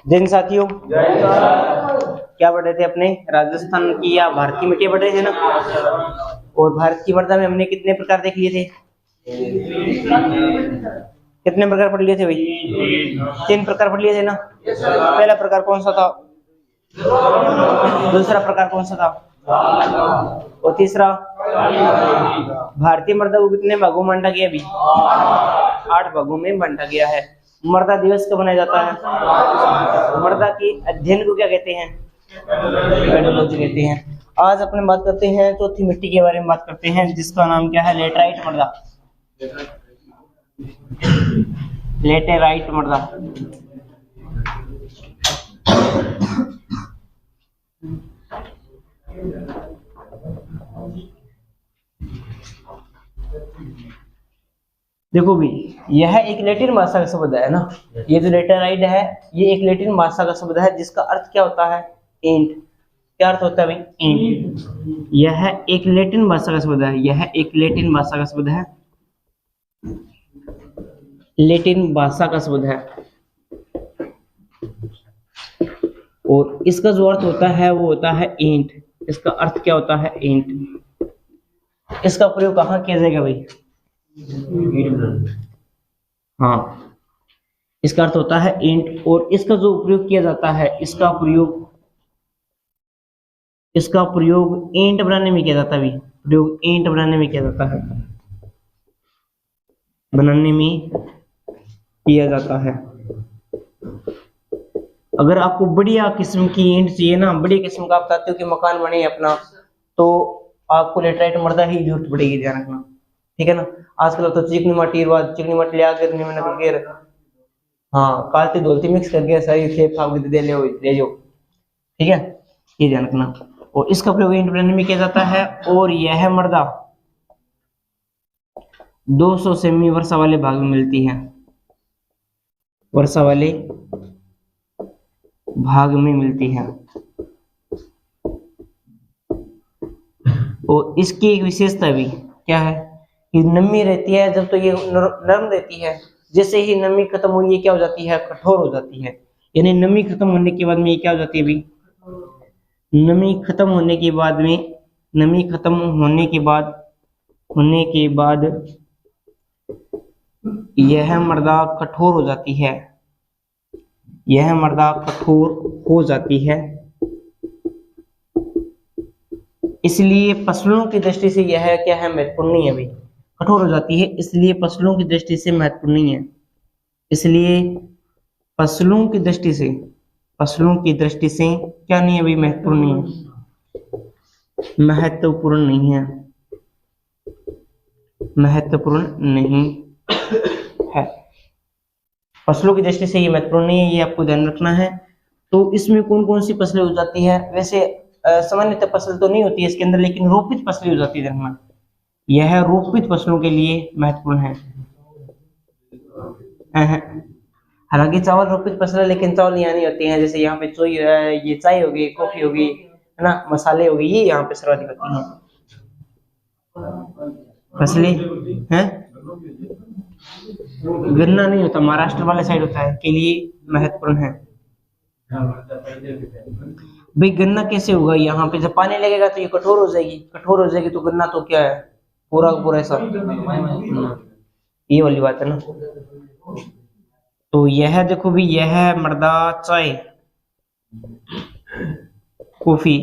जिन साथियों क्या पढ़ रहे थे अपने राजस्थान की या भारत की मिट्टी पढ़ रहे थे ना। और भारत की मृदा में हमने कितने प्रकार देख लिए थे? कितने प्रकार पढ़ लिए थे भाई? 3 प्रकार पढ़ लिए थे ना। पहला प्रकार कौन सा था? दूसरा प्रकार कौन सा था? और तीसरा? भारतीय मृदा को कितने भागों में बांटा गया? अभी 8 भागों में बांटा गया है। मृदा दिवस कब मनाया जाता है? मृदा की अध्ययन को क्या कहते हैं? पेडोलॉजी कहते हैं। आज अपने बात करते हैं चौथी मिट्टी के बारे में बात करते हैं, जिसका नाम क्या है? लेटराइट मृदा। लेटेराइट मृदा। देखो भी, यह एक लैटिन भाषा का शब्द है ना। ये जो लेटेराइट है ये एक लैटिन भाषा का शब्द है, जिसका अर्थ क्या होता है? एंट। क्या अर्थ होता है भाई? एंट। यह एक लैटिन भाषा का शब्द है। यह एक लैटिन भाषा का शब्द है। लैटिन भाषा का शब्द है। और इसका जो अर्थ होता है वो होता है एंट। इसका अर्थ क्या होता है? एंट। इसका प्रयोग कहाँ किया जाएगा भाई? हाँ, इसका अर्थ होता है एंट। और इसका जो प्रयोग किया जाता है, इसका प्रयोग एंट बनाने में किया जाता है। प्रयोग एंट बनाने में किया जाता है। बनाने में किया जाता है। अगर आपको बढ़िया किस्म की ईंट चाहिए ना, बढ़िया किस्म का आप चाहते हो कि मकान बने अपना, तो आपको लेटराइट मृदा ही जरूरत पड़ेगी, ध्यान रखना, ठीक है ना। आजकल तो चिकनी माटी ले आकर मैंने करके हाँ कालती धोलती मिक्स करके सही खेप खाप दे ले जाओ, ठीक है, ये ध्यान रखना। और इसका प्रयोग ईंट बनाने में किया जाता है। और यह मृदा 200 सेमी वर्षा वाले भाग में मिलती है। वर्षा वाले भाग में मिलती है। और इसकी एक विशेषता भी क्या है कि नमी रहती है। जब तो ये नरम रहती है, जैसे ही नमी खत्म हुई ये क्या हो जाती है? कठोर हो जाती है। यानी नमी खत्म होने के बाद में ये क्या हो जाती है अभी? नमी खत्म होने के बाद यह मृदा कठोर हो जाती है। यह मृदा कठोर हो जाती है। इसलिए फसलों की दृष्टि से यह क्या है? महत्वपूर्ण नहीं है भाई। कठोर हो जाती है इसलिए फसलों की दृष्टि से महत्वपूर्ण नहीं है। इसलिए फसलों की दृष्टि से क्या नहीं है भाई? महत्वपूर्ण नहीं है। महत्वपूर्ण नहीं है। फसलों की दृष्टि से ये महत्वपूर्ण नहीं है, ये आपको ध्यान रखना है। तो इसमें कौन कौन सी फसलें हो जाती है? वैसे सामान्यतः फसल तो नहीं होती है इसके अंदर, लेकिन रोपित फसलें हो जाती है। देखना, यह रोपित फसलों के लिए महत्वपूर्ण है। हालांकि चावल रोपित फसल है, लेकिन चावल यहाँ नहीं होती है। जैसे यहाँ पे ये चाय होगी, कॉफी होगी, है ना, मसाले होगी, ये यहाँ पे सर्वाधिक होती हैं फसलें हैं। गन्ना नहीं होता, महाराष्ट्र वाले साइड होता है, के लिए महत्वपूर्ण है भाई। गन्ना कैसे होगा? यहाँ पे जब पानी लगेगा तो ये कठोर हो जाएगी तो गन्ना तो क्या है? पूरा ऐसा, ये वाली बात है ना। तो यह देखो भी, यह मृदा चाय, कॉफी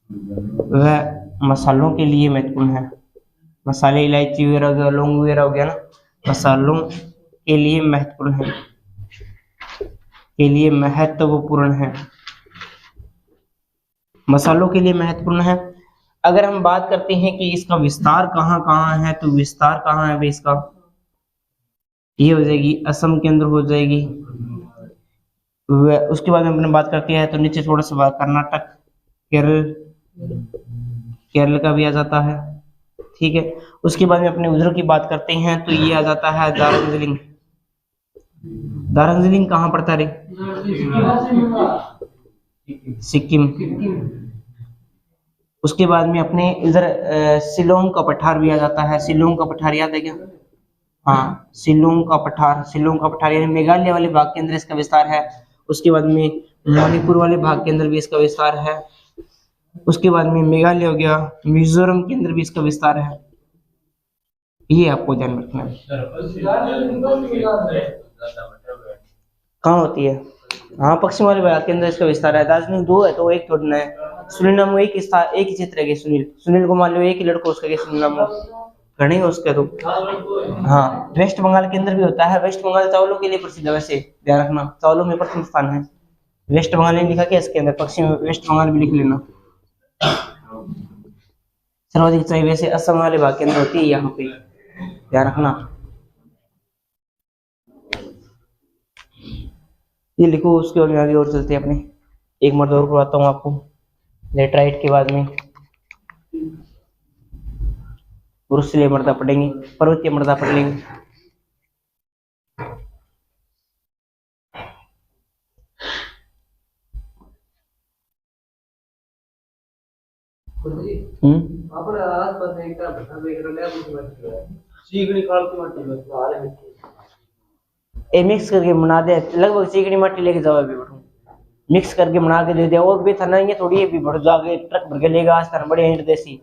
वह मसालों के लिए महत्वपूर्ण है। मसाले इलायची वगैरह, लौंग वगैरह हो गया ना, मसालों के लिए महत्वपूर्ण है। अगर हम बात करते हैं कि इसका विस्तार कहाँ है, तो विस्तार कहाँ है भाई इसका? ये हो जाएगी असम के अंदर हो जाएगी। उसके बाद में अपने बात करते हैं तो नीचे थोड़ा सा कर्नाटक, केरल का भी आ जाता है, ठीक है। उसके बाद में अपने उधर की बात करते हैं तो ये आ जाता है दार्जिलिंग। दार्जिलिंग कहाँ पड़ता है? सिक्किम। उसके बाद में अपने इधर शिलोंग का पठार भी आ जाता है। शिलोंग का पठार याद है क्या? हाँ, शिलोंग का पठार यानी मेघालय वाले भाग के अंदर इसका विस्तार है। उसके बाद में मणिपुर वाले भाग के अंदर भी इसका विस्तार है। उसके बाद में मेघालय हो गया, मिजोरम के अंदर भी इसका विस्तार है। ये आपको ध्यान रखना है। कहाँ होती है? हाँ, पश्चिम वाले भाग के अंदर इसका विस्तार है। दार्जिलिंग 2 है तो एक थोड़ा है। सुरीनाम एक ही क्षेत्र है। सुनील को मान लो एक ही लड़का उसका सुरीनाम घने उसके तो। हाँ, वेस्ट बंगाल के अंदर भी होता है। वेस्ट बंगाल चावलों के लिए प्रसिद्ध है, वैसे ध्यान रखना, चावलों में प्रथम स्थान है। वेस्ट बंगाल ने लिखा क्या इसके अंदर? पश्चिम वेस्ट बंगाल भी लिख लेना। सर्वाधिक ऊंचाई वैसे असम वाले भाग के अंदर होती है, यहाँ पे ध्यान रखना। ये लिखो, उसके बाद में आगे और चलते हैं अपने। एक मर्द और करवाता हूँ आपको, लेटराइट के बाद में ब्रुसले मर्दा पढ़ेंगे, पर्वतीय मर्दा पढ़ लेंगे। मिक्स करके बना दे, लगभग चिकनी मिट्टी लेके जाओ अभी बढ़ू, मिक्स करके बना के दे दे। और भी थाना ये थोड़ी भी बढ़ जाके ट्रक भर के लेगा। आज थाना बड़े हिंट देसी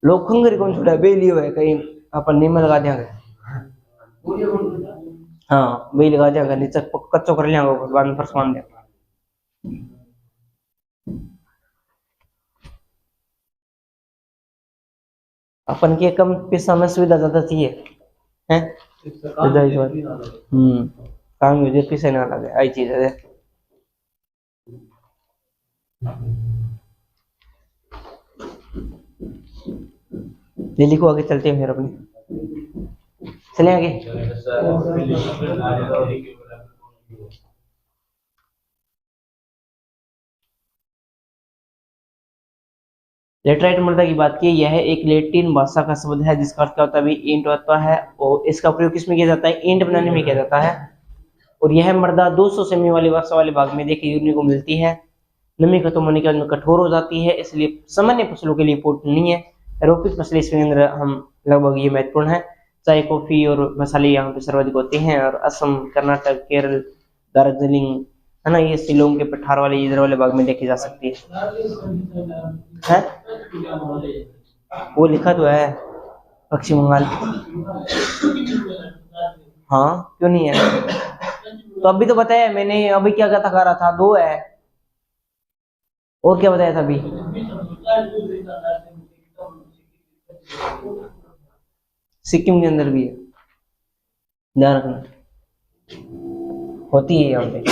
लोग खुंगर कौन छोड़ा बेली है कहीं अपन नीम लगा देंगे। हाँ, बेली लगा देंगे, नीचे कच्चो कर लेंगे, बाद में फर्श मान देंगे। अपन के कम पैसा में सुविधा ज्यादा चाहिए हैं। काम मुझे पैसे ना लगे, आई चीज है। दिल्ली को आगे चलते हैं फिर अपने, चले आगे। लेटराइट मृदा की बात की, यह एक लैटिन भाषा का शब्द है जिसका अर्थ क्या होता है? ईंट होता है। और इसका प्रयोग किसमें किया जाता है? ईंट बनाने में किया जाता है। और यह मृदा 200 सेमी वाली वर्षा वाले भाग में देखने को मिलती है। नमी खत्म होने के बाद में कठोर हो जाती है, इसलिए सामान्य फसलों के लिए उपयुक्त नहीं है। रोपित फसलें इसके अंदर हम लगभग ये महत्वपूर्ण है। चाय, कॉफी और मसाले यहाँ पे सर्वाधिक होते हैं। और असम, कर्नाटक, केरल, दार्जिलिंग है ना, ये शिलोंग के पठार वाले इधर वाले भाग में देखी जा सकती है? वो लिखा तो है पश्चिम बंगाल। हाँ, क्यों नहीं है? तो अभी तो बताया मैंने, अभी क्या कहा रहा था? 2 है, और क्या बताया था अभी? सिक्किम के अंदर भी है, ध्यान रखना, होती है यहाँ पे।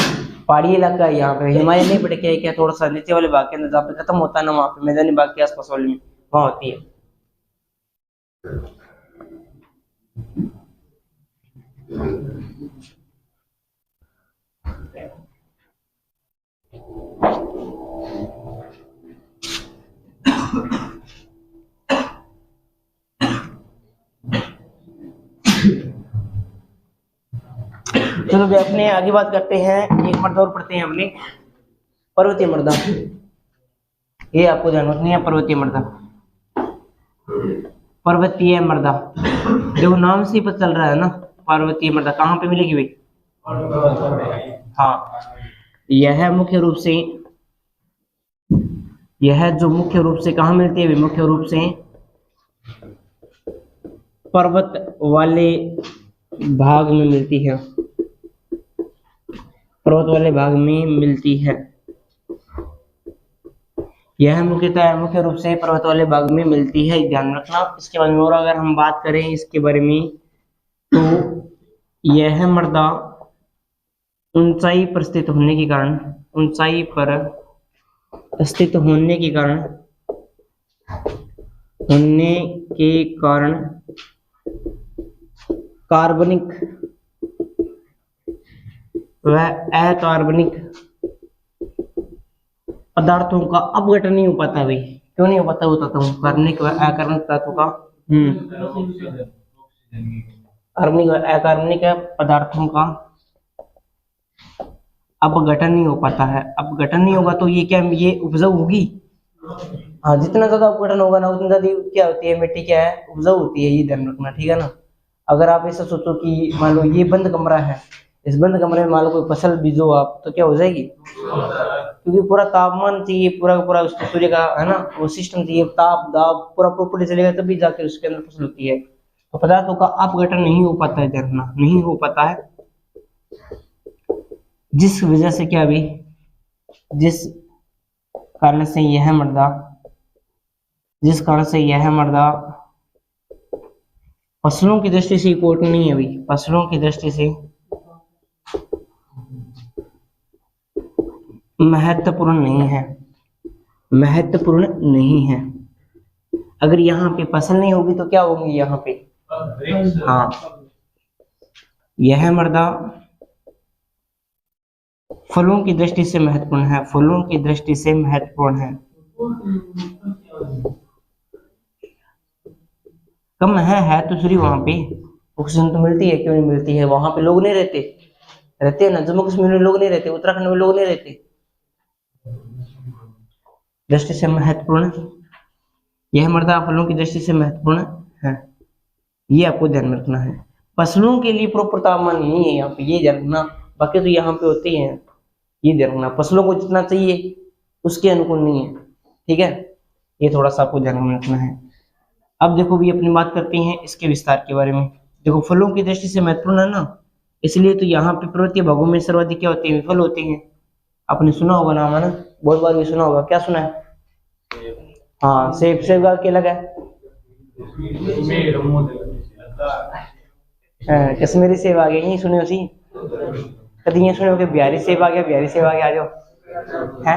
पहाड़ी इलाका है यहाँ पे, हिमालय नहीं पड़े क्या थोड़ा सा नीचे वाले भाग के अंदर जहाँ पे खत्म होता है ना, वहाँ पे मैदानी भाग के आसपास वाले में वहाँ होती है। चलो भी अपने आगे बात करते हैं। एक मर्दा और पढ़ते हैं अपने, पर्वतीय मर्दा। ये आपको ध्यान रखनी है, पर्वतीय मर्दा। पर्वतीय मर्दा देखो नाम से ही पता चल रहा है ना, पर्वतीय मर्दा कहाँ पे मिलेगी भाई? हाँ, यह मुख्य रूप से, यह जो मुख्य रूप से कहाँ मिलती है? मुख्य रूप से पर्वत वाले भाग में मिलती है, पर्वत वाले भाग में मिलती है। यह मुख्य रूप से पर्वत वाले भाग में मिलती है, ध्यान रखना। इसके बाद में और अगर हम बात करें इसके बारे में, तो यह मृदा ऊंचाई पर स्थित होने के कारण, ऊंचाई पर स्थित होने के कारण, कार्बनिक व अकार्बनिक पदार्थों का अपघटन नहीं हो पाता भाई। क्यों नहीं हो पाता? बताता हूँ। कार्बनिक व अकार्बनिक तत्वों का कार्बनिक व अकार्बनिक पदार्थों का अपघटन नहीं हो पाता है। अपघटन नहीं होगा तो ये क्या, ये उपजाऊ होगी? हाँ, जितना ज्यादा अपघटन होगा ना उतनी ज्यादा क्या होती है? मिट्टी क्या है? उपजाऊ होती है। ये ध्यान रखना, ठीक है ना। अगर आप ऐसा सोचो कि मान लो ये बंद कमरा है, इस बंद कमरे में मान लो कोई फसल बीजो आप तो क्या हो जाएगी, क्योंकि पूरा तापमान चाहिए, पूरा का पूरा उसको सूर्य का है ना वो सिस्टम चाहिए, ताप दाब पूरा प्रॉपर्ली चलेगा तभी जाके उसके अंदर फसल होती है। तो पदार्थों का अपघटन नहीं हो पाता है, झरना नहीं हो पाता है, जिस वजह से क्या भी, जिस कारण से यह मृदा, जिस कारण से यह मृदा फसलों की दृष्टि से इम्पोर्टेंट नहीं है अभी, फसलों की दृष्टि से महत्वपूर्ण नहीं है, महत्वपूर्ण नहीं है। अगर यहाँ पे फसल नहीं होगी तो क्या होगी यहाँ पे, हाँ यह मृदा फलों की दृष्टि से महत्वपूर्ण है, फलों की दृष्टि से महत्वपूर्ण है। कम है तो सही, वहां पे ऑक्सीजन तो मिलती है, क्यों नहीं मिलती है, वहां पे लोग नहीं रहते, रहते हैं ना, जम्मू कश्मीर में लोग नहीं रहते, उत्तराखंड में लोग नहीं रहते, दृष्टि से महत्वपूर्ण, यह मृदा फलों की दृष्टि से महत्वपूर्ण है, ये आपको ध्यान में रखना है। फसलों के लिए प्रॉपर तापमान नहीं है यहाँ पे, ये ध्यान रखना, बाकी तो यहाँ पे होते हैं, ये ध्यान रखना, फसलों को जितना चाहिए उसके अनुकूल नहीं है, ठीक है, ये थोड़ा सा आपको ध्यान में रखना है। अब देखो भी अपनी बात करते हैं इसके विस्तार के बारे में। देखो फलों की दृष्टि से महत्वपूर्ण है ना, इसलिए तो यहाँ पे पर्वतीय भागों में सर्वाधिक क्या होते हैं, फल होते हैं। आपने सुना होगा नाम है ना, बहुत बार भी सुना होगा, क्या सुना है, हाँ सेब, सेब का क्या लगा कश्मीरी सेब आ गया, यही सुने उसी, कभी ये सुने हो कि बिहारी सेब आ गया, बिहारी सेब आ गया, आ जाओ है,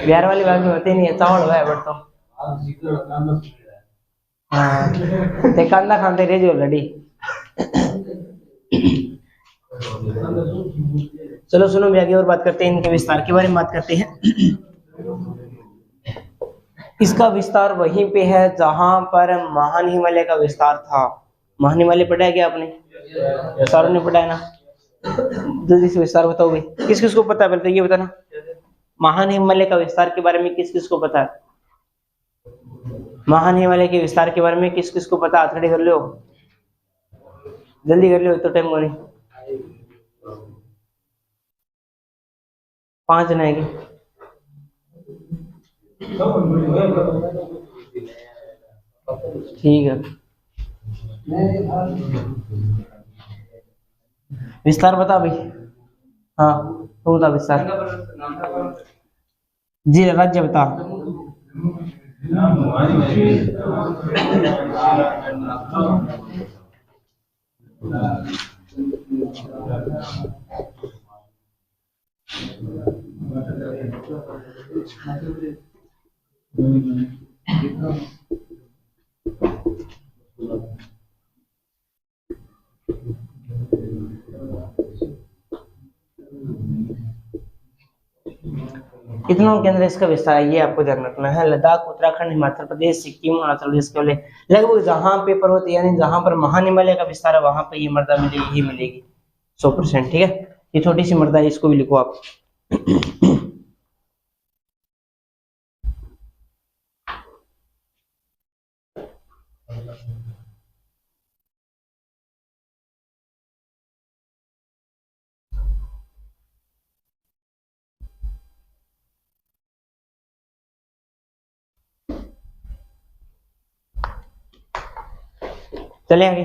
बिहार वाले भाग में होते नहीं है, चावल हुआ है बट तो हाँ ते कांदा खाते रह जो लड़ी। चलो सुनो भी आगे और बात करते हैं, इनके विस्तार के बारे में बात करते हैं। इसका विस्तार वहीं पे है जहां पर महान हिमालय का विस्तार था। महान हिमालय पढ़ा है क्या आपने, सारों ने पढ़ा है ना, जल्दी से विस्तार बताओगे, किस किस को पता है, पहले तो ये बताना, महान हिमालय का विस्तार के बारे में किस किस को पता है, महान हिमालय के विस्तार के बारे में किस किस को पता, हाथ खड़े कर लो, जल्दी कर लो तो टाइम हो रही, 5 जने आएंगे, ठीक है, विस्तार बता भाई, हाँ तो बता विस्तार जी, राज्य बता, इतना के अंदर इसका विस्तार है, ये आपको ध्यान रखना है। लद्दाख, उत्तराखंड, हिमाचल प्रदेश, सिक्किम, अरुणाचल प्रदेश के वाले लगभग जहां पे पर्वत यानी जहां पर महान हिमालय का विस्तार है वहां पे ये मृदा मिलेगी ही मिलेगी 100%, ठीक है। ये छोटी सी मृदा है, इसको भी लिखो आप। चले आगे,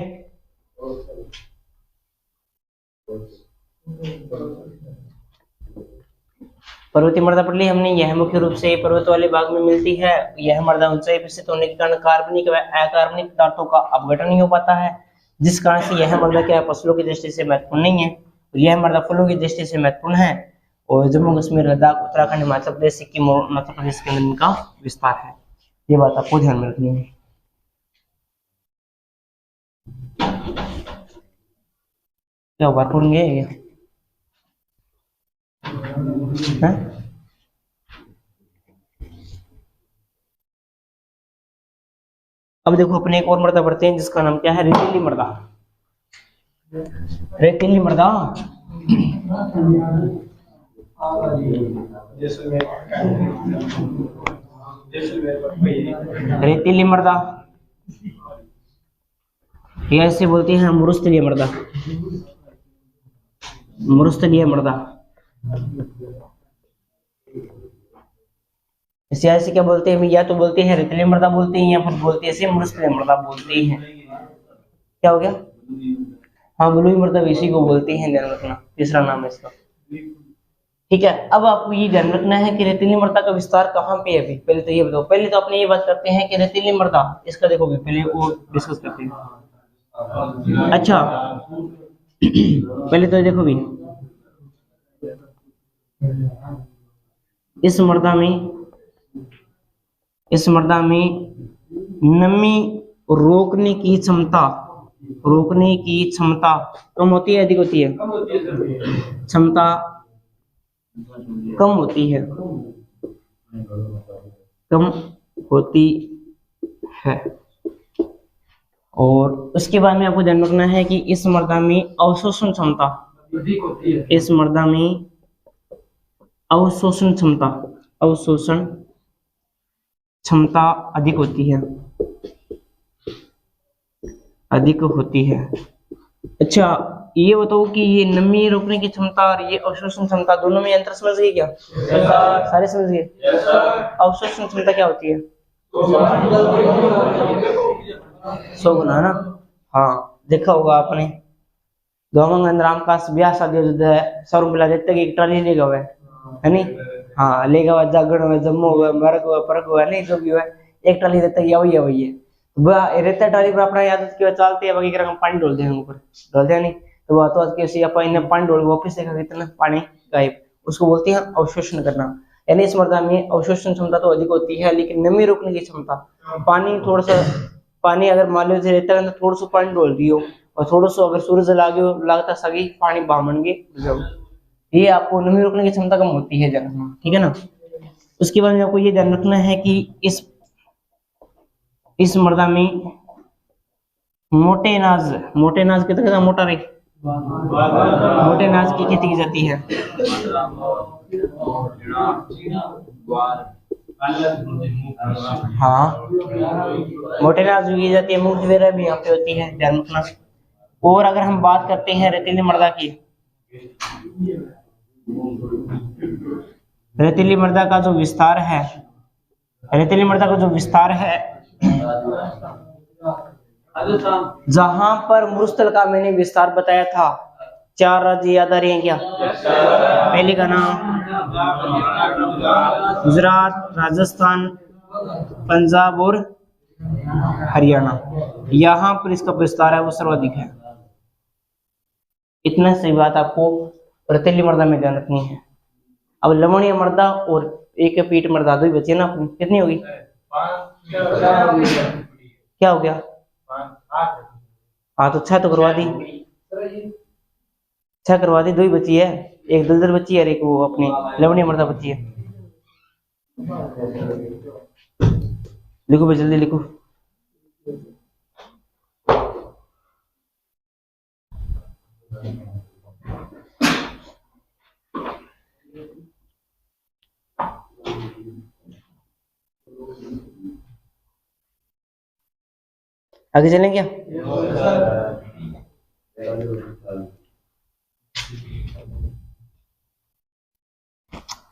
पर्वतीय मृदा पढ़ ली हमने। यह मुख्य रूप से पर्वत वाले भाग में मिलती है। यह मृदा ऊंचाई पर स्थित होने के कारण कार्बनिक व अकार्बनिक पदार्थों का अपघटन नहीं हो पाता है, जिस कारण से यह मृदा क्या फसलों की दृष्टि से महत्वपूर्ण नहीं है। और यह मृदा फलों की दृष्टि से महत्वपूर्ण है। और जम्मू कश्मीर, लद्दाख, उत्तराखंड, हिमाचल प्रदेश, सिक्किम और अरुणाचल प्रदेश के अंदर इनका विस्तार है। ये बात आपको ध्यान में रखनी है। क्या बात पढ़ेंगे है? अब देखो अपने एक और मृदा पढ़ते हैं जिसका नाम क्या है, रेतीली मृदा। रेतीली मृदा रेतीली मृदा या इसे बोलते हैं मरुस्थलीय मृदा। मरुस्थलीय मृदा। इसे ऐसे क्या बोलते हैं, या तो बोलते हैं रेतीली मृदा बोलते हैं, या फिर बोलते हैं इसे मरुस्थलीय मृदा बोलते हैं। क्या हो गया? हाँ, बलुई मृदा इसी को बोलते हैं, ध्यान रखना, तीसरा नाम है इसका। ठीक है, अब आपको ये ध्यान रखना है कि रेतीली मृदा का विस्तार कहाँ पे है। अभी पहले तो ये बताओ, पहले तो अपने ये बात करते हैं कि रेतीली मृदा, इसका देखो पहले वो डिस्कस करते हैं। अच्छा पहले तो देखो भी, इस मृदा में नमी रोकने की क्षमता कम होती है, अधिक होती है? क्षमता कम होती है, कम होती है। और उसके बाद में आपको ध्यान रखना है कि इस मृदा में अवशोषण क्षमता अधिक होती है। इस मृदा में अवशोषण क्षमता अधिक होती है। अच्छा, ये बताओ कि ये नमी रोकने की क्षमता और ये अवशोषण क्षमता, दोनों में अंतर समझ गए क्या? सारे समझ गए? अवशोषण क्षमता क्या होती है? 100 गुना ना। हाँ, देखा होगा आपने, गाँव में राम का ब्याह शादी होता है, 100 रुपया देते कि एक ट्राली ले गए है नहीं? हाँ, ले गए, जागरण हुआ, जम्मू हुआ, मरक हुआ, परक हुआ, नहीं जो भी हुआ, एक ट्राली देते कि वही है रेता ट्राली पर अपना आदत की चलती है, बाकी पानी डोलते हैं ऊपर, डोलते हैं नहीं तो वह तो कैसे अपन पानी डोल वापिस देखा कितना पानी गायब, उसको बोलते हैं अवशोषण करना। यानी इस मृदा में अवशोषण क्षमता तो अधिक होती है, लेकिन नमी रोकने की क्षमता, पानी अगर मान लो रहता है तो थोड़ा सा पानी डोल दियो और थोड़ा सा अगर सूरज लगता सगी पानी बामन के जाओ, ये आपको नमी रोकने की क्षमता कम होती है ध्यान, ठीक है ना। उसके बाद में आपको ये ध्यान रखना है कि इस मृदा में मोटे अनाज की तरह मोटा रही मोटे अनाज की खेती की जाती है। हाँ, मोटे अनाज की जाती है, मूंग वगैरह भी यहाँ पे होती है, ध्यान रखना। और अगर हम बात करते हैं रेतीली मृदा की, रेतीली मृदा का जो विस्तार है, जहां पर मरुस्थल का मैंने विस्तार बताया था, 4 राज्य याद आ रहे हैं क्या? पहले का नाम गुजरात, राजस्थान, पंजाब और हरियाणा। यहाँ पर इसका विस्तार है वो सर्वाधिक है। इतना सही बात आपको रेतीली मृदा में ध्यान रखनी है। अब लवणीय मृदा और एक पीट मृदा दो ही बची है ना अपनी, कितनी होगी? क्या हो गया? हाँ, तो 6 तो करवा दी, 6 करवा दी, 2 ही बची है, एक दलदल बची है और एक वो अपनी लवणीय मृदा बची है। लिखो भाई, जल्दी लिखो। आगे चलें क्या?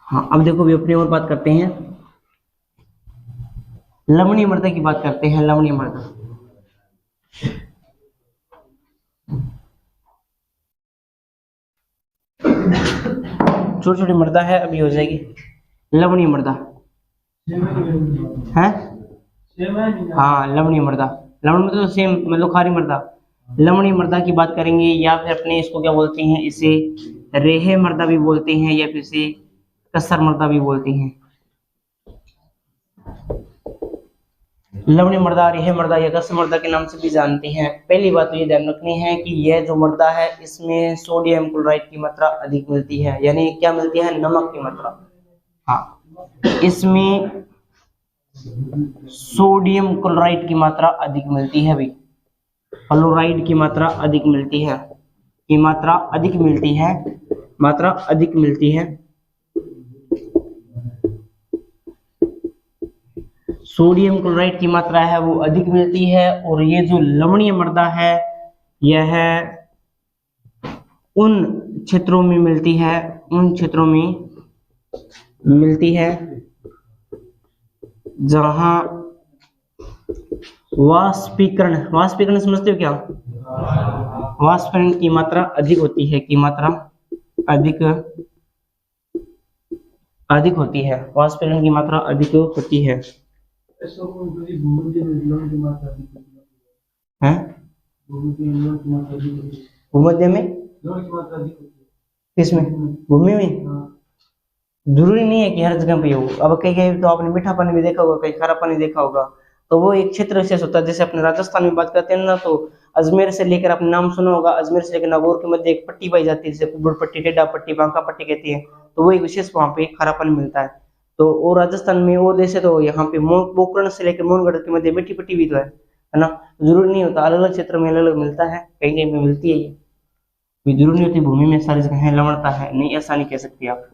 हाँ, अब देखो भी अपनी और बात करते हैं, लवणीय मृदा की बात करते हैं। लवणीय मृदा, छोटी छोटी मृदा है, अभी हो जाएगी। लवणीय मृदा है, हाँ, लवणीय मृदा तो सेम मतलब खारी मृदा। लवणीय मृदा की बात करेंगे, या फिर अपने इसको क्या बोलते हैं, इसे रेहे मृदा भी बोलते हैं, या फिर इसे कसर मृदा भी बोलते हैं। लवणीय मृदा, रेहे मृदा या कसर मृदा के नाम से भी जानते हैं। पहली बात तो ये ध्यान रखनी है कि यह जो मृदा है इसमें सोडियम क्लोराइड की मात्रा अधिक मिलती है, यानी क्या मिलती है? नमक की मात्रा। हाँ, इसमें सोडियम क्लोराइड की मात्रा अधिक मिलती है भाई, क्लोराइड की मात्रा अधिक मिलती है, मात्रा अधिक मिलती है। सोडियम क्लोराइड की मात्रा है वो अधिक मिलती है। और ये जो लवणीय मृदा है, यह उन क्षेत्रों में मिलती है, उन क्षेत्रों में मिलती है जहां वाष्पीकरण समझते हो क्या? वाष्पीकरण की मात्रा अधिक होती है, की मात्रा अधिक होती है, वाष्पीकरण की मात्रा अधिक होती है। भूमध्य में किसमें? भूमि में जरूरी नहीं है कि हर जगह पे हो। अब कहीं कहीं तो आपने मीठा पानी भी देखा होगा, कहीं खारा पानी देखा होगा, तो वो एक क्षेत्र विशेष होता है। जैसे अपने राजस्थान में बात करते हैं ना, तो अजमेर से लेकर, आपने नाम सुना होगा, अजमेर से लेकर नागौर के मध्य एक पट्टी पाई जाती है, जिसे कुबड़ पट्टी, टेढ़ा पट्टी, बांका पट्टी कहती है। तो वो एक विशेष वहां पे खारा पानी मिलता है। तो और राजस्थान में और जैसे तो यहाँ पे पोखरण से लेकर मोहनगढ़ के मध्य मीठी पट्टी भी तो है ना। जरूरी नहीं होता, अलग अलग क्षेत्र में अलग अलग मिलता है, कहीं कहीं पे मिलती है। ये जरूरी नहीं होती भूमि में सारी जगह है लवणता है, नहीं, ऐसा नहीं कह सकते आप।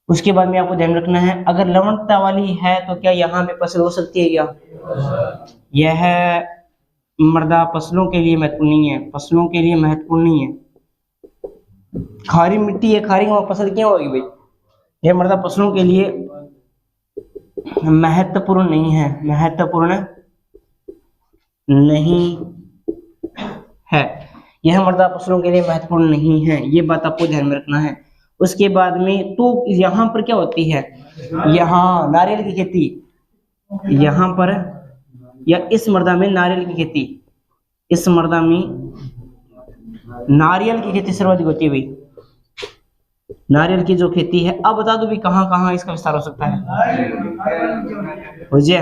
उसके बाद में आपको ध्यान रखना है, अगर लवणता वाली है तो क्या यहाँ पे फसल हो सकती है क्या? यह मृदा फसलों के लिए महत्वपूर्ण नहीं है, फसलों के लिए महत्वपूर्ण नहीं है। खारी मिट्टी है, खारी में फसल क्यों होगी भाई? यह मृदा फसलों के लिए महत्वपूर्ण नहीं है, महत्वपूर्ण नहीं है। यह मृदा फसलों के लिए महत्वपूर्ण नहीं है, ये बात आपको ध्यान में रखना है। उसके बाद में तो यहाँ पर क्या होती है, यहाँ नारियल की खेती, यहाँ पर या इस मृदा में नारियल की खेती, इस मृदा में नारियल की खेती सर्वाधिक होती है भाई, नारियल की जो खेती है। अब बता दो भी कहाँ कहाँ इसका विस्तार हो सकता है? बुझिए,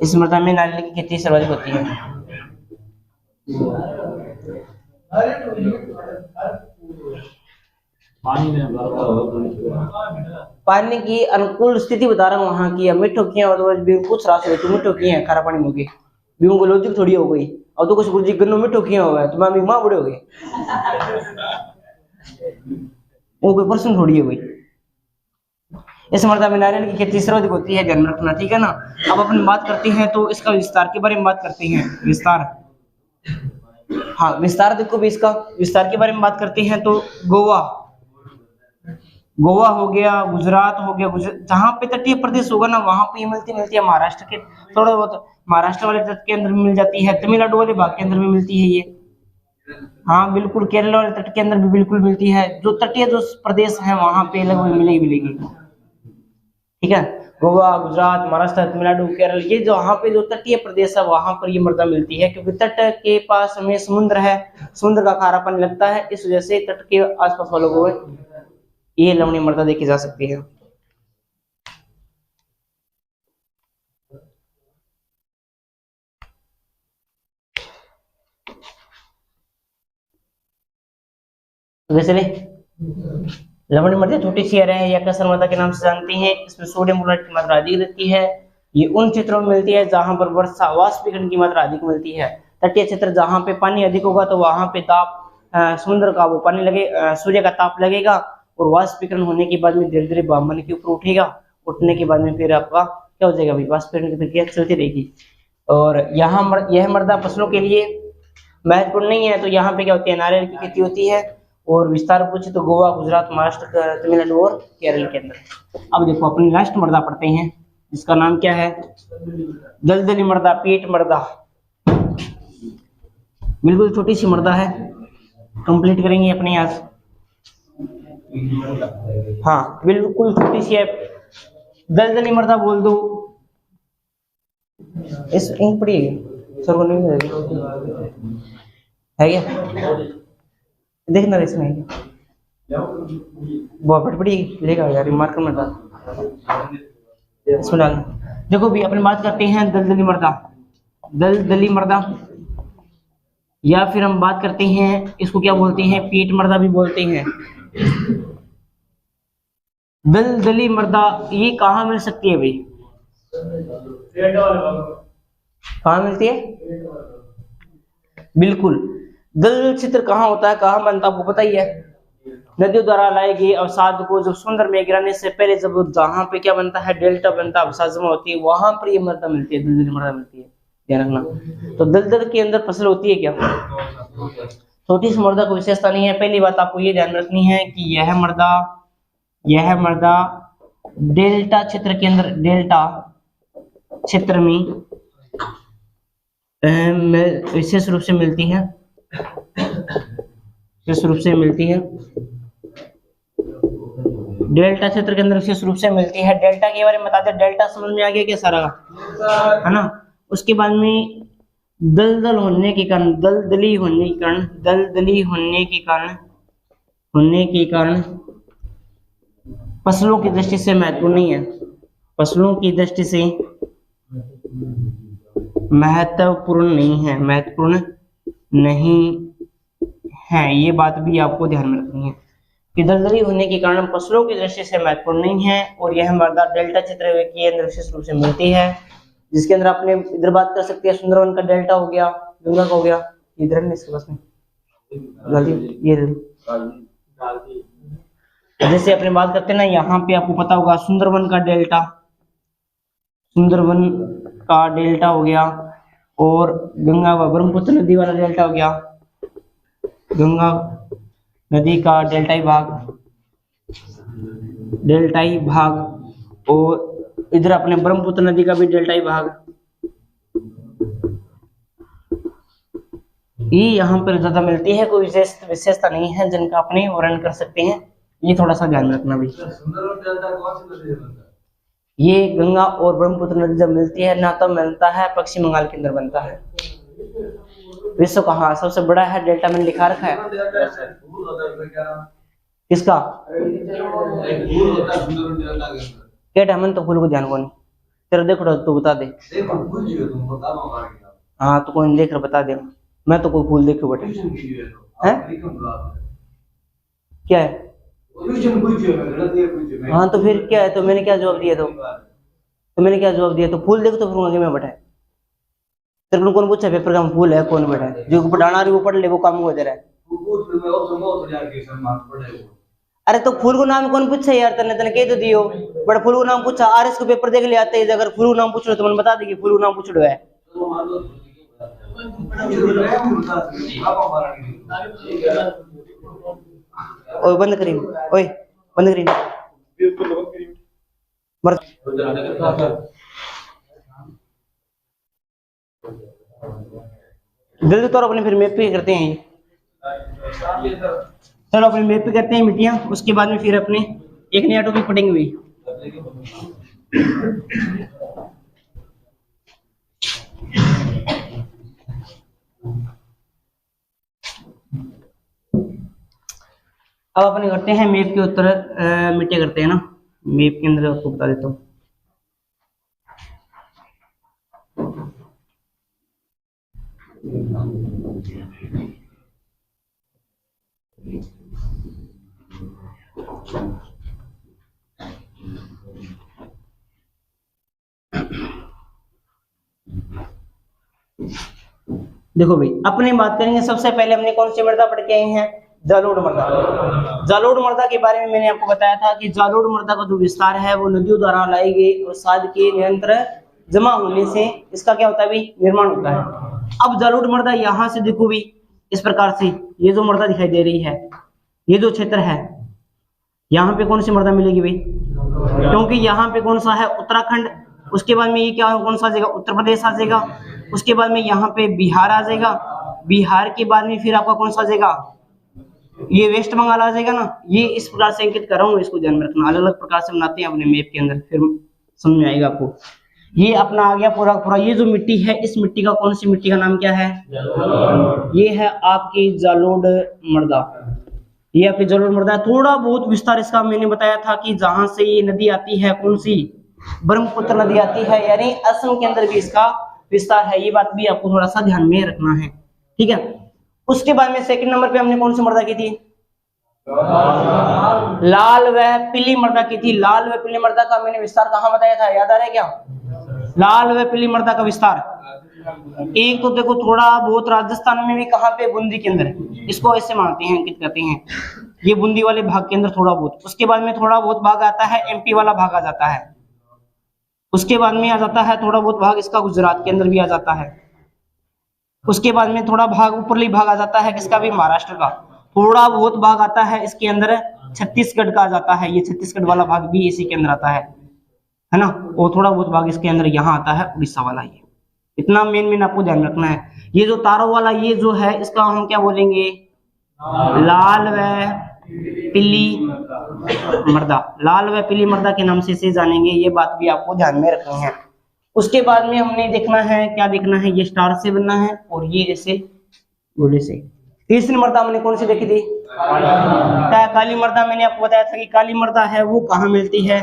इस मृदा में नारियल की खेती सर्वाधिक होती है। पानी की अनुकूल स्थिति बता रहा हूँ वहां की। मिट्टो किया पूछ रहा है, तू मिट्टो किया है खारा पानी में भी उनको लॉजिक थोड़ी हो गई। अब तो कुछ गुरुजी गन्नो मिट्टो किया हुआ है, तुम्हारी माँ बड़े हो गए, वो कोई प्रश्न थोड़ी है भाई। इस मृदा में नारियल की खेती सर्वाधिक होती है, ध्यान रखना, ठीक है ना। अब अपन बात करते हैं तो इसका विस्तार के बारे में बात करते हैं। विस्तार, हाँ विस्तार देखो भी, इसका विस्तार के बारे में बात करते हैं तो गोवा हो गया, गुजरात हो गया, जहाँ पे तटीय प्रदेश होगा ना वहां पे मिलती है। महाराष्ट्र के थोड़ा बहुत, महाराष्ट्र वाले तट के अंदर भी मिल जाती है, तमिलनाडु वाले भाग के अंदर भी मिलती है ये, हाँ बिल्कुल, केरला वाले तट के अंदर भी बिल्कुल मिलती है। जो तटीय जो प्रदेश है वहां पे लगभग मिलेगी, ठीक है। गोवा, गुजरात, महाराष्ट्र, तमिलनाडु, केरल, ये जो वहाँ पे जो तटीय प्रदेश है वहां पर ये मृदा मिलती है, क्योंकि तट के पास में समुद्र है, समुद्र का खारा पानी लगता है, इस वजह से तट के आसपास वालों को ये लवणीय मृदा देखी जा सकती है। वैसे लवणीय मृदा छोटी सी है या कसर मृदा के नाम से जानती हैं। इसमें सोडियम क्लोराइड की मात्रा अधिक रहती है। ये उन क्षेत्रों में मिलती है जहां पर वर्षा वाष्पीकरण की मात्रा अधिक मिलती है। तटीय क्षेत्र जहां पे पानी अधिक होगा तो वहां पे ताप, समुद्र का वो पानी लगे, सूर्य का ताप लगेगा और वाष्पीकरण होने के बाद में धीरे धीरे पानी के ऊपर उठेगा। उठने के बाद में फिर आपका क्या हो जाएगा भाई, वाष्पीकरण की प्रक्रिया चलती रहेगी। और यहाँ यह मृदा फसलों के लिए महत्वपूर्ण नहीं है, तो यहाँ पे क्या होती है, नारियल की खेती होती है। और विस्तार पूछे तो गोवा, गुजरात, महाराष्ट्र, तमिलनाडु और केरल के अंदर। अब देखो अपनी लास्ट मृदा पढ़ते हैं, जिसका नाम क्या है, दलदली मृदा, पीट मृदा। बिल्कुल छोटी सी मृदा है, कंप्लीट करेंगे अपने आज। हाँ बिल्कुल छोटी सी है, दलदली मृदा बोल दो। इस इंक पड़ी सर को नहीं है क्या, देखना इसमें है क्या, बहुत बड़ी लेगा यार, मार्कर में डाल, इसमें डाल। देखो भी अपन बात करते हैं दलदली मृदा, दलदली मृदा, या फिर हम बात करते हैं इसको क्या बोलते हैं, पीट मृदा भी बोलते हैं। दलदली मृदा ये कहाँ मिल सकती है भाई, कहाँ मिलती है, बिल्कुल। दलदल क्षेत्र कहाँ होता है, कहाँ बनता है, आपको पता ही है। नदियों द्वारा लाए गए अवसाद को जब समुद्र में गिराने से पहले जब जहाँ पे क्या बनता है, डेल्टा बनता है, अवसाद जमा होती है, वहां पर ये मृदा मिलती है, दलदली मृदा मिलती है, ध्यान रखना। तो दलदल के अंदर फसल होती है क्या, छोटी सी मृदा कोई विशेषता नहीं है। पहली बात आपको ये ध्यान रखनी है कि यह मृदा डेल्टा क्षेत्र के अंदर, डेल्टा क्षेत्र में विशेष रूप से मिलती है, विशेष रूप से मिलती है, डेल्टा क्षेत्र के अंदर विशेष रूप से मिलती है। डेल्टा के बारे में बता दें, डेल्टा समझ में आ गया क्या सारा, है ना। उसके बाद में दलदल होने के कारण, दलदली होने के कारण फसलों की दृष्टि से महत्वपूर्ण नहीं है, फसलों की दृष्टि से महत्वपूर्ण नहीं है। ये बात भी आपको ध्यान में रखनी है कि दलदली होने के कारण फसलों की दृष्टि से महत्वपूर्ण नहीं है, और यह मृदा डेल्टा क्षेत्र के अंदर विशेष रूप से मिलती है, जिसके अंदर आपने इधर बात कर सकते हैं सुंदरवन का डेल्टा हो गया, गंगा का हो गया, इधर नहीं इसके पास में ये जैसे अपने बात करते हैं ना, यहाँ पे आपको पता होगा सुंदरवन का डेल्टा हो गया, और गंगा व ब्रह्मपुत्र नदी वाला डेल्टा हो गया, गंगा नदी का डेल्टाई भाग, और इधर अपने ब्रह्मपुत्र नदी का भी डेल्टाई भाग। ये यहाँ पर ज्यादा मिलती है, कोई विशेषता नहीं है जिनका अपने वर्णन कर सकते हैं, ये थोड़ा सा ध्यान रखना भाई। ये गंगा और ब्रह्मपुत्र नदी जब मिलती है ना, तब मिलता है पश्चिम बंगाल के अंदर बनता है। विश्व का हाँ सबसे बड़ा है डेल्टा, मैंने लिखा रखा है किसका, क्या मन तो फूल को ध्यान को नहीं तेरा, देखो तू बता दे। हाँ तो कोई देख रहा बता दे, मैं तो कोई फूल देखो बेटे है क्या है। हाँ तो फिर क्या है, तो मैंने क्या जवाब दिया, तो फूल देखो तो फिर आगे मैं बैठा है। तेरे को कौन पूछा पेपर का फूल है कौन बैठा है, जो पढ़ाना रही वो पढ़ ले, वो काम हो रहा है। अरे तो फूल को नाम कौन पूछा यार, तने कह तो दियो, बड़ा फूल को नाम पूछा, आरएस को पेपर देख ले आते हैं, अगर फूल को नाम पूछ लो तो मैंने बता देगी फूल को नाम पूछ लो है। ओए बंद करी, ओए बंद करी, जल्दी तौर अपने फिर मैप पे करते हैं। चलो अपने मैप पे करते हैं मिट्टियां, उसके बाद में फिर अपने एक नया टॉपिक पढ़ेंगे भी। अब अपने करते हैं मैप के उत्तर मिट्टियां करते हैं ना, मैप के अंदर आपको बता देता हूँ। देखो भाई अपने बात करेंगे, सबसे पहले हमने कौन सी मृदा पढ़ के आए हैं, जालोड़ मृदा। जालोड़ मृदा के बारे में मैंने आपको बताया था कि जालोड़ मृदा का जो विस्तार है वो नदियों द्वारा लाई गई और साध के निरंतर जमा होने से इसका क्या होता है भी, निर्माण होता है। अब जालोड़ मृदा यहाँ से देखो भी इस प्रकार से, ये जो मृदा दिखाई दे रही है, ये जो क्षेत्र है, यहाँ पे कौन सी मृदा मिलेगी भाई, क्योंकि यहाँ पे कौन सा है, उत्तराखंड, उसके बाद में ये क्या है, कौन सा आ जाएगा, उत्तर प्रदेश आ जाएगा, उसके बाद में यहाँ पे बिहार आ जाएगा, बिहार के बाद में फिर आपका कौन सा आ जाएगा, ये वेस्ट बंगाल आ जाएगा ना। ये इस प्रकार से अंकित कर रहा हूँ, इसको ध्यान में रखना, अलग अलग प्रकार से बनाते हैं अपने मैप के अंदर, फिर समझ में आएगा आपको। ये अपना आ गया पूरा पूरा, ये जो मिट्टी है, इस मिट्टी का कौन सी मिट्टी का नाम क्या है, ये है आपकी जालोड़ मृदा, ये आपकी जालोड़ मृदा। थोड़ा बहुत विस्तार इसका मैंने बताया था कि जहां से ये नदी आती है, कौन सी, ब्रह्मपुत्र नदी आती है, यानी असम के अंदर भी इसका विस्तार है, ये बात भी आपको थोड़ा सा ध्यान में रखना है, ठीक है। उसके बाद में सेकंड नंबर पे हमने कौन सी मृदा की थी, लाल व पीली मृदा की थी। लाल व पीली मृदा का मैंने विस्तार कहाँ बताया था, याद आ रहा है क्या, लाल व पीली मृदा का विस्तार। एक तो देखो थोड़ा बहुत राजस्थान में भी, कहाँ पे, बूंदी के अंदर, इसको ऐसे मानते हैं, अंकित करते हैं, ये बूंदी वाले भाग के अंदर थोड़ा बहुत। उसके बाद में थोड़ा बहुत भाग आता है एमपी वाला भाग आ जाता है, उसके बाद में आ जाता है थोड़ा बहुत भाग इसका गुजरात के अंदर भी आ जाता है, उसके बाद में थोड़ा भाग ऊपरली भाग आ जाता है किसका भी, महाराष्ट्र का। थोड़ा बहुत भाग आता है इसके अंदर छत्तीसगढ़ का आ जाता है, ये छत्तीसगढ़ वाला भाग भी इसी के अंदर आता है ना। और थोड़ा बहुत भाग इसके अंदर यहाँ आता है उड़ीसा वाला। ये इतना मेन आपको ध्यान रखना है। ये जो तारों वाला ये जो है इसका हम क्या बोलेंगे, लाल व पीली मर्दा, लाल व पीली मर्दा के नाम से इसे जानेंगे। ये बात भी आपको ध्यान में रखनी है। उसके बाद में हमने देखना है, क्या देखना है, ये स्टार से बनना है और ये ऐसे गोले से। तीसरी मर्दा हमने कौन सी देखी थी, काली मर्दा। मैंने आपको बताया था कि काली मर्दा है वो कहाँ मिलती है,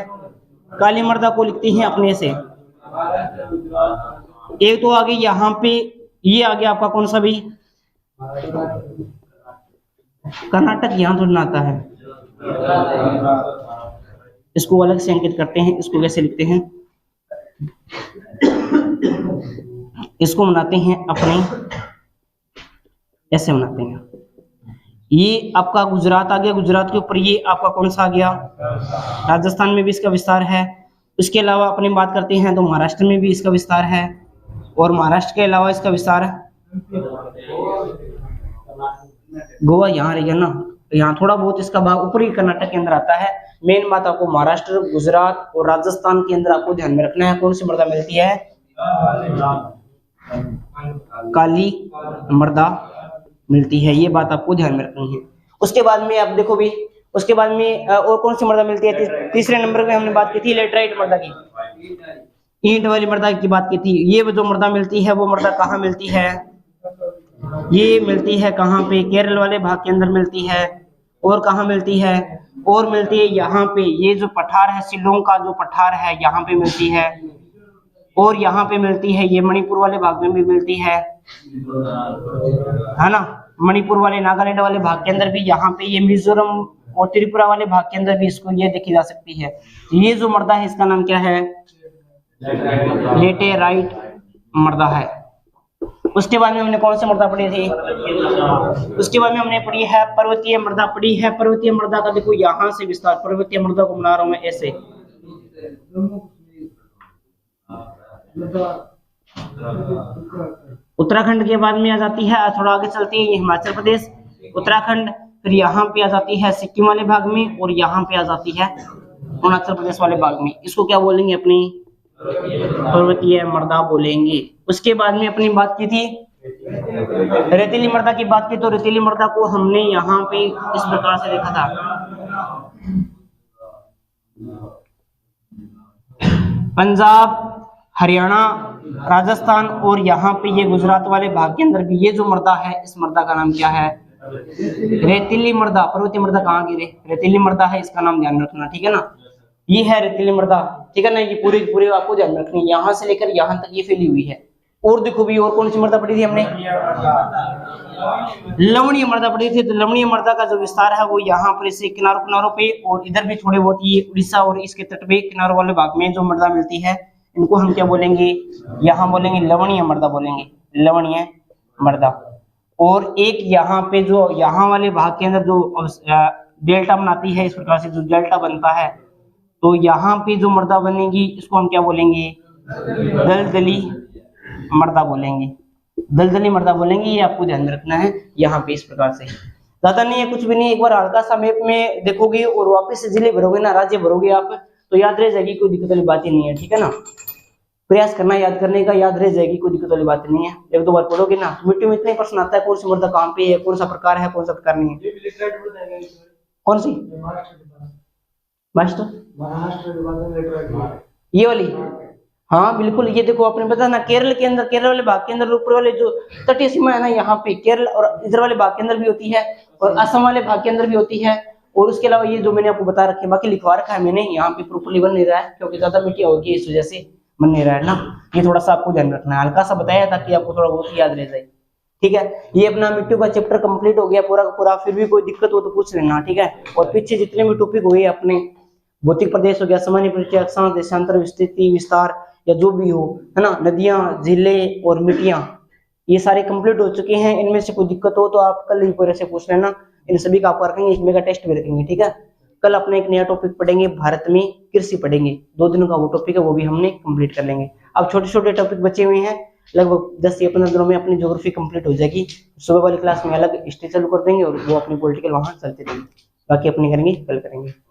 काली मर्दा को लिखती हैं अपने से। एक तो आगे यहाँ पे ये आ गया आपका कौन सा भी, कर्नाटक, यहाँ थोड़ा आता है। इसको अलग से अंकित करते हैं। इसको कैसे लिखते हैं, इसको बनाते हैं अपने ऐसे बनाते हैं। ये आपका गुजरात आ गया, गुजरात के ऊपर ये आपका कौन सा आ गया, राजस्थान में भी इसका विस्तार है। उसके अलावा अपनी बात करते हैं तो महाराष्ट्र में भी इसका विस्तार है, और महाराष्ट्र के अलावा इसका विस्तार गोवा यहाँ रहेगा ना, यहाँ थोड़ा बहुत इसका भाग ऊपरी कर्नाटक के अंदर आता है। मेन बात आपको महाराष्ट्र, गुजरात और राजस्थान के अंदर आपको ध्यान में रखना है। कौन सी मृदा मिलती है, काली मृदा मिलती है। ये बात आपको ध्यान में रखनी है। उसके बाद में आप देखो भी, उसके बाद में और कौन सी मृदा मिलती है, तीसरे नंबर पे हमने बात की थी लेटराइट मृदा की, ईंट वाली मृदा की बात की थी। ये जो मृदा मिलती है वो मृदा कहाँ मिलती है, ये मिलती है कहाँ पे, केरल वाले भाग के अंदर मिलती है। और कहाँ मिलती है, और मिलती है यहाँ पे, ये जो पठार है शिलोंग का जो पठार है यहाँ पे मिलती है। और यहाँ पे मिलती है, ये मणिपुर वाले भाग में भी मिलती है ना, मणिपुर वाले नागालैंड वाले भाग के अंदर भी, यहाँ पे ये मिजोरम और त्रिपुरा वाले भाग के अंदर भी इसको ये देखी जा सकती है। ये जो मृदा है इसका नाम क्या है, लेटेराइट मृदा है। उसके बाद में हमने कौन सी मृदा पढ़ी थी, उसके बाद में हमने पढ़ी है पर्वतीय मृदा पढ़ी है। पर्वतीय मृदा का देखो यहाँ से विस्तार, पर्वतीय मृदा को बना रहा हूं मैं ऐसे। उत्तराखंड के बाद में आ जाती है, थोड़ा आगे चलती है ये हिमाचल प्रदेश, उत्तराखंड, फिर यहाँ पे आ जाती है सिक्किम वाले भाग में, और यहाँ पे आ जाती है अरुणाचल प्रदेश वाले भाग में। इसको क्या बोलेंगे, अपनी पर्वतीय मृदा बोलेंगे। उसके बाद में अपनी बात की थी रेतीली मृदा की बात की, तो रेतीली मृदा को हमने यहाँ पे इस प्रकार से देखा था, पंजाब, हरियाणा, राजस्थान और यहाँ पे ये गुजरात वाले भाग के अंदर भी ये जो मृदा है, इस मृदा का नाम क्या है, रेतीली मृदा। पर्वतीय मृदा कहाँ गिरे, रेतीली मृदा है, इसका नाम ध्यान रखना, ठीक है ना। ये है रेतीली मृदा, ठीक है ना। ये पूरी आपको ध्यान रखनी है, यहाँ से लेकर यहाँ तक ये फैली हुई है। और देखो भी, और कौन सी मृदा पढ़ी थी हमने, लवणीय मृदा पढ़ी थी। तो लवणीय मृदा का जो विस्तार है वो यहाँ पर इसे किनारों पे, और इधर भी थोड़े बहुत ये उड़ीसा और इसके तट पे किनारों वाले भाग में जो मृदा मिलती है, इनको हम क्या बोलेंगे, यहाँ बोलेंगे लवणीय मृदा बोलेंगे, लवणीय मृदा। और एक यहाँ पे जो यहाँ वाले भाग के अंदर जो डेल्टा बनाती है, इस प्रकार से जो डेल्टा बनता है, तो यहाँ पे जो मृदा बनेगी इसको हम क्या बोलेंगे, दलदली मृदा बोलेंगे, दलदली मृदा बोलेंगे। ये आपको ध्यान रखना है यहाँ पे, इस प्रकार से। ज्यादा नहीं है, कुछ भी नहीं। एक बार हल्का सा मैप में देखोगे और वापस से जिले भरोगे ना, राज्य भरोगे आप, तो याद रह जाएगी, कोई दिक्कत वाली बात ही नहीं है, ठीक है ना। प्रयास करना याद करने का, याद रह जाएगी, कोई दिक्कत वाली बात नहीं है। एक दो बार पढ़ोगे ना, मिट्टी में इतने प्रश्न आता है, कौन सी मृदा कहाँ पे है, कौन सा प्रकार है, कौन सा प्रकार नहीं है। कौन सी, ये वाली, हाँ बिल्कुल। ये देखो आपने पता ना, केरल के अंदर, केरल वाले भाग के अंदर ऊपर वाले जो तटीय सीमा है ना, यहाँ पे केरल और इधर वाले भाग के अंदर भी होती है, और असम वाले भाग के अंदर भी होती है। और उसके अलावा ये जो मैंने आपको बता रखे, बाकी लिखवा रखा है मैंने, यहाँ पे प्रॉपर्ली बन नहीं रहा है क्योंकि ज्यादा मिट्टी होगी, इस वजह से बन नहीं रहा है ना। ये थोड़ा सा आपको ध्यान रखना है, हल्का सा बताया ताकि आपको थोड़ा बहुत याद रह जाए, ठीक है। ये अपना मिट्टी का चैप्टर कंप्लीट हो गया पूरा का पूरा। फिर भी कोई दिक्कत हो तो पूछ लेना, ठीक है। और पीछे जितने भी टॉपिक हुए अपने, भौतिक प्रदेश हो गया, सामान्य परिचय, अक्षांश, देशांतर, विस्तृति, विस्तार, या जो भी हो, है ना, नदियां, झीलें और मिट्टियां, ये सारे कंप्लीट हो चुके हैं। इनमें से कोई दिक्कत हो तो आप कल ही पूरे से पूछ लेना, इन सभी का आप रखेंगे, इसमें का टेस्ट भी रखेंगे, ठीक है। कल अपने एक नया टॉपिक पढ़ेंगे, भारत में कृषि पढ़ेंगे, 2 दिनों का वो टॉपिक है, वो भी हमने कंप्लीट कर लेंगे। अब छोटे छोटे टॉपिक बचे हुए हैं, लगभग 10 या 15 दिनों में अपनी ज्योग्राफी कंप्लीट हो जाएगी। सुबह वाली क्लास में अलग हिस्ट्री चालू कर देंगे और वो अपनी पॉलिटिकल वहाँ चलती रहेगी। बाकी अपनी करेंगे, कल करेंगे।